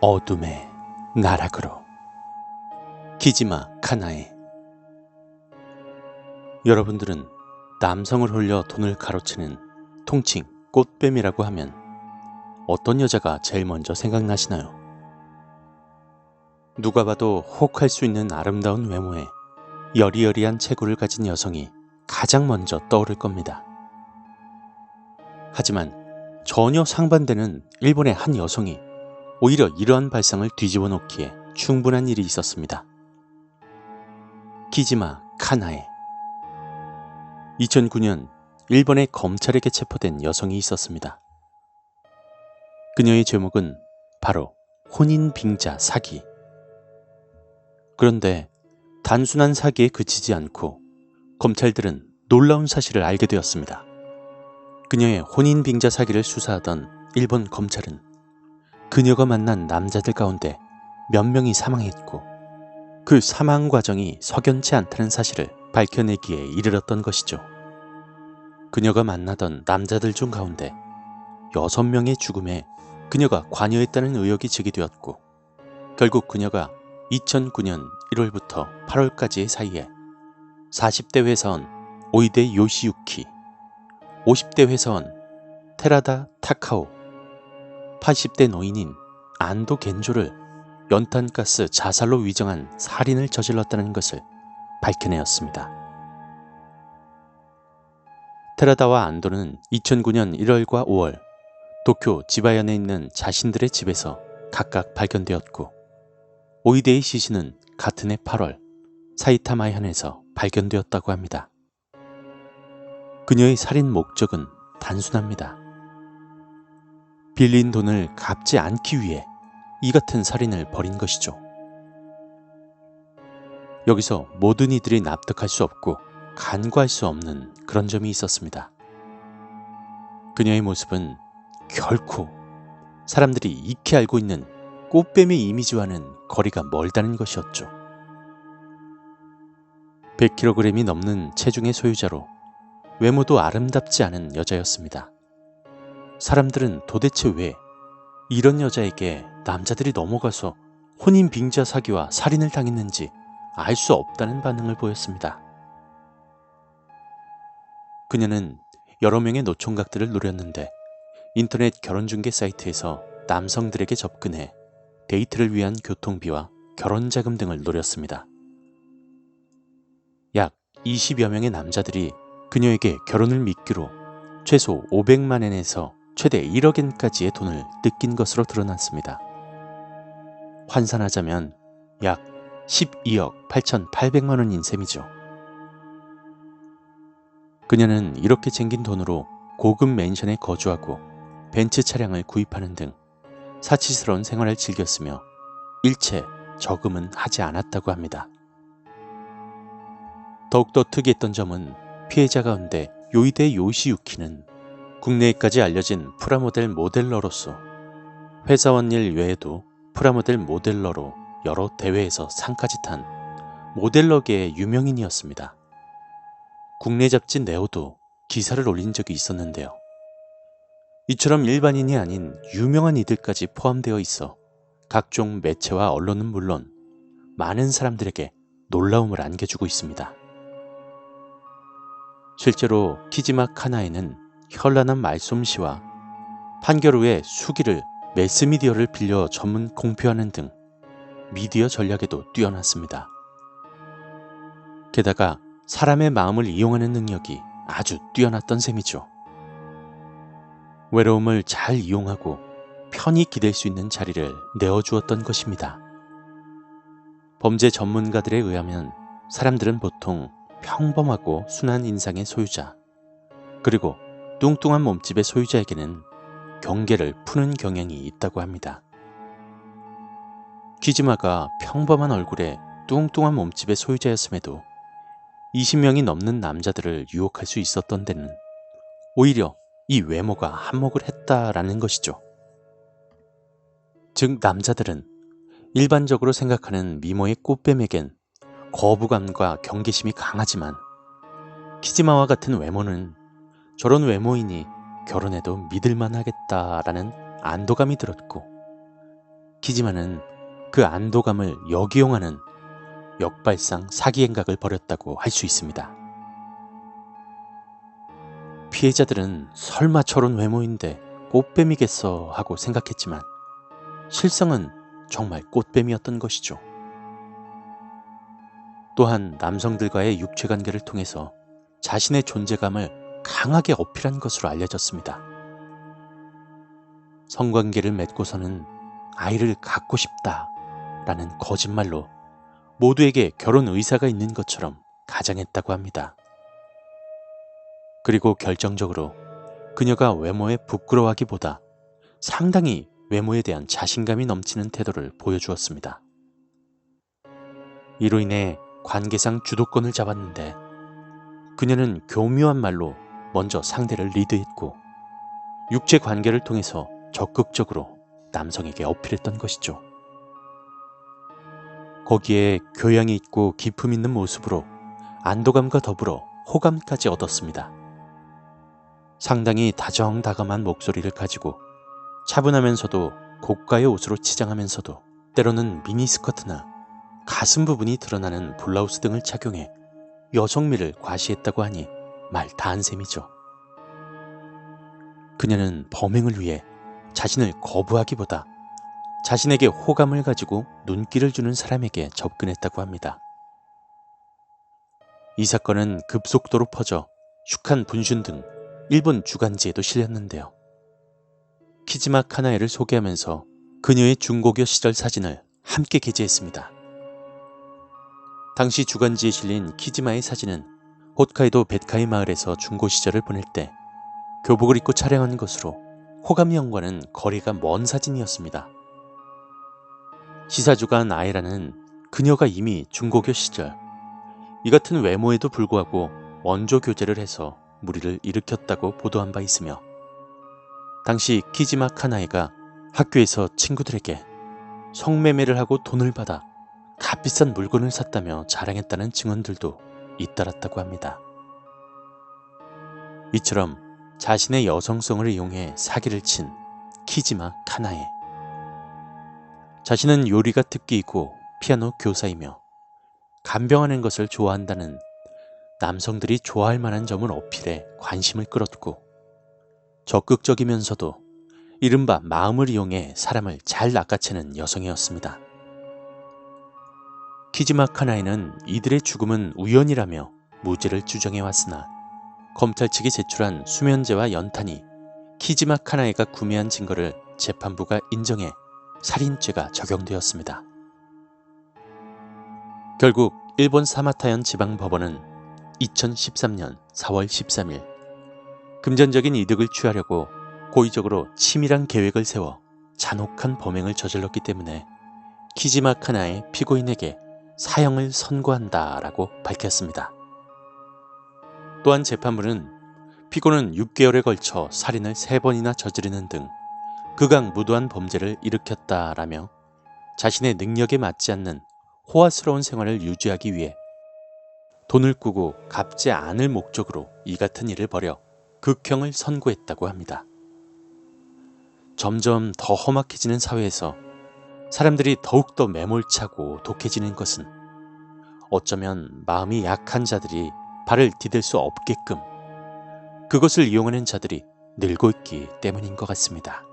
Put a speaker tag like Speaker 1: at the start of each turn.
Speaker 1: 어둠의 나락으로. 키지마 카나에. 여러분들은 남성을 홀려 돈을 가로채는 통칭 꽃뱀이라고 하면 어떤 여자가 제일 먼저 생각나시나요? 누가 봐도 혹할 수 있는 아름다운 외모에 여리여리한 체구를 가진 여성이 가장 먼저 떠오를 겁니다. 하지만 전혀 상반되는 일본의 한 여성이 오히려 이러한 발상을 뒤집어 놓기에 충분한 일이 있었습니다. 키지마 카나에. 2009년 일본의 검찰에게 체포된 여성이 있었습니다. 그녀의 제목은 바로 혼인빙자 사기. 그런데 단순한 사기에 그치지 않고 검찰들은 놀라운 사실을 알게 되었습니다. 그녀의 혼인빙자 사기를 수사하던 일본 검찰은 그녀가 만난 남자들 가운데 몇 명이 사망했고 그 사망 과정이 석연치 않다는 사실을 밝혀내기에 이르렀던 것이죠. 그녀가 만나던 남자들 중 가운데 6명의 죽음에 그녀가 관여했다는 의혹이 제기되었고 결국 그녀가 2009년 1월부터 8월까지의 사이에 40대 회사원 오이데 요시유키, 50대 회사원 테라다 타카오, 80대 노인인 안도 겐조를 연탄가스 자살로 위장한 살인을 저질렀다는 것을 밝혀내었습니다. 테라다와 안도는 2009년 1월과 5월 도쿄 지바현에 있는 자신들의 집에서 각각 발견되었고 오이데의 시신은 같은 해 8월 사이타마현에서 발견되었다고 합니다. 그녀의 살인 목적은 단순합니다. 빌린 돈을 갚지 않기 위해 이 같은 살인을 벌인 것이죠. 여기서 모든 이들이 납득할 수 없고 간과할 수 없는 그런 점이 있었습니다. 그녀의 모습은 결코 사람들이 익히 알고 있는 꽃뱀의 이미지와는 거리가 멀다는 것이었죠. 100kg이 넘는 체중의 소유자로 외모도 아름답지 않은 여자였습니다. 사람들은 도대체 왜 이런 여자에게 남자들이 넘어가서 혼인빙자 사기와 살인을 당했는지 알 수 없다는 반응을 보였습니다. 그녀는 여러 명의 노총각들을 노렸는데 인터넷 결혼중개 사이트에서 남성들에게 접근해 데이트를 위한 교통비와 결혼자금 등을 노렸습니다. 약 20여 명의 남자들이 그녀에게 결혼을 미끼로 최소 500만 엔에서 최대 1억 엔까지의 돈을 뜯긴 것으로 드러났습니다. 환산하자면 약 12억 8,800만 원인 셈이죠. 그녀는 이렇게 쟁긴 돈으로 고급 맨션에 거주하고 벤츠 차량을 구입하는 등 사치스러운 생활을 즐겼으며 일체 저금은 하지 않았다고 합니다. 더욱더 특이했던 점은 피해자 가운데 요이데 요시유키는 국내에까지 알려진 프라모델 모델러로서 회사원 일 외에도 프라모델 모델러로 여러 대회에서 상까지 탄 모델러계의 유명인이었습니다. 국내 잡지 네오도 기사를 올린 적이 있었는데요. 이처럼 일반인이 아닌 유명한 이들까지 포함되어 있어 각종 매체와 언론은 물론 많은 사람들에게 놀라움을 안겨주고 있습니다. 실제로 키지마 카나에는 현란한 말솜씨와 판결 후에 수기를 매스미디어를 빌려 전문 공표하는 등 미디어 전략에도 뛰어났습니다. 게다가 사람의 마음을 이용하는 능력이 아주 뛰어났던 셈이죠. 외로움을 잘 이용하고 편히 기댈 수 있는 자리를 내어주었던 것입니다. 범죄 전문가들에 의하면 사람들은 보통 평범하고 순한 인상의 소유자, 그리고 뚱뚱한 몸집의 소유자에게는 경계를 푸는 경향이 있다고 합니다. 키지마가 평범한 얼굴에 뚱뚱한 몸집의 소유자였음에도 20명이 넘는 남자들을 유혹할 수 있었던 데는 오히려 이 외모가 한몫을 했다라는 것이죠. 즉 남자들은 일반적으로 생각하는 미모의 꽃뱀에겐 거부감과 경계심이 강하지만 키지마와 같은 외모는 저런 외모이니 결혼해도 믿을만 하겠다라는 안도감이 들었고 키지마는 그 안도감을 역이용하는 역발상 사기 행각을 벌였다고 할 수 있습니다. 피해자들은 설마 저런 외모인데 꽃뱀이겠어 하고 생각했지만 실상은 정말 꽃뱀이었던 것이죠. 또한 남성들과의 육체관계를 통해서 자신의 존재감을 강하게 어필한 것으로 알려졌습니다. 성관계를 맺고서는 아이를 갖고 싶다라는 거짓말로 모두에게 결혼 의사가 있는 것처럼 가장했다고 합니다. 그리고 결정적으로 그녀가 외모에 부끄러워하기보다 상당히 외모에 대한 자신감이 넘치는 태도를 보여주었습니다. 이로 인해 관계상 주도권을 잡았는데 그녀는 교묘한 말로 먼저 상대를 리드했고 육체 관계를 통해서 적극적으로 남성에게 어필했던 것이죠. 거기에 교양이 있고 기품 있는 모습으로 안도감과 더불어 호감까지 얻었습니다. 상당히 다정다감한 목소리를 가지고 차분하면서도 고가의 옷으로 치장하면서도 때로는 미니스커트나 가슴 부분이 드러나는 블라우스 등을 착용해 여성미를 과시했다고 하니 말 다 한 셈이죠. 그녀는 범행을 위해 자신을 거부하기보다 자신에게 호감을 가지고 눈길을 주는 사람에게 접근했다고 합니다. 이 사건은 급속도로 퍼져 슈칸 분슌 등 일본 주간지에도 실렸는데요. 키지마 카나에를 소개하면서 그녀의 중고교 시절 사진을 함께 게재했습니다. 당시 주간지에 실린 키지마의 사진은 홋카이도 벳카이 마을에서 중고 시절을 보낼 때 교복을 입고 촬영한 것으로 호감형과는 거리가 먼 사진이었습니다. 시사주간 아이라는 그녀가 이미 중고교 시절 이 같은 외모에도 불구하고 원조 교제를 해서 무리를 일으켰다고 보도한 바 있으며 당시 키지마 카나에가 학교에서 친구들에게 성매매를 하고 돈을 받아 값비싼 물건을 샀다며 자랑했다는 증언들도 잇따랐다고 합니다. 이처럼 자신의 여성성을 이용해 사기를 친 키지마 카나에. 자신은 요리가 특기이고 피아노 교사이며 간병하는 것을 좋아한다는 남성들이 좋아할 만한 점을 어필해 관심을 끌었고 적극적이면서도 이른바 마음을 이용해 사람을 잘 낚아채는 여성이었습니다. 키지마 카나에는 이들의 죽음은 우연이라며 무죄를 주장해왔으나 검찰 측이 제출한 수면제와 연탄이 키지마 카나에가 구매한 증거를 재판부가 인정해 살인죄가 적용되었습니다. 결국 일본 사마타현 지방법원은 2013년 4월 13일 금전적인 이득을 취하려고 고의적으로 치밀한 계획을 세워 잔혹한 범행을 저질렀기 때문에 키지마 카나의 피고인에게 사형을 선고한다라고 밝혔습니다. 또한 재판부는 피고는 6개월에 걸쳐 살인을 3번이나 저지르는 등 극악무도한 범죄를 일으켰다라며 자신의 능력에 맞지 않는 호화스러운 생활을 유지하기 위해 돈을 꾸고 갚지 않을 목적으로 이 같은 일을 벌여 극형을 선고했다고 합니다. 점점 더 험악해지는 사회에서 사람들이 더욱더 매몰차고 독해지는 것은 어쩌면 마음이 약한 자들이 발을 디딜 수 없게끔 그것을 이용하는 자들이 늘고 있기 때문인 것 같습니다.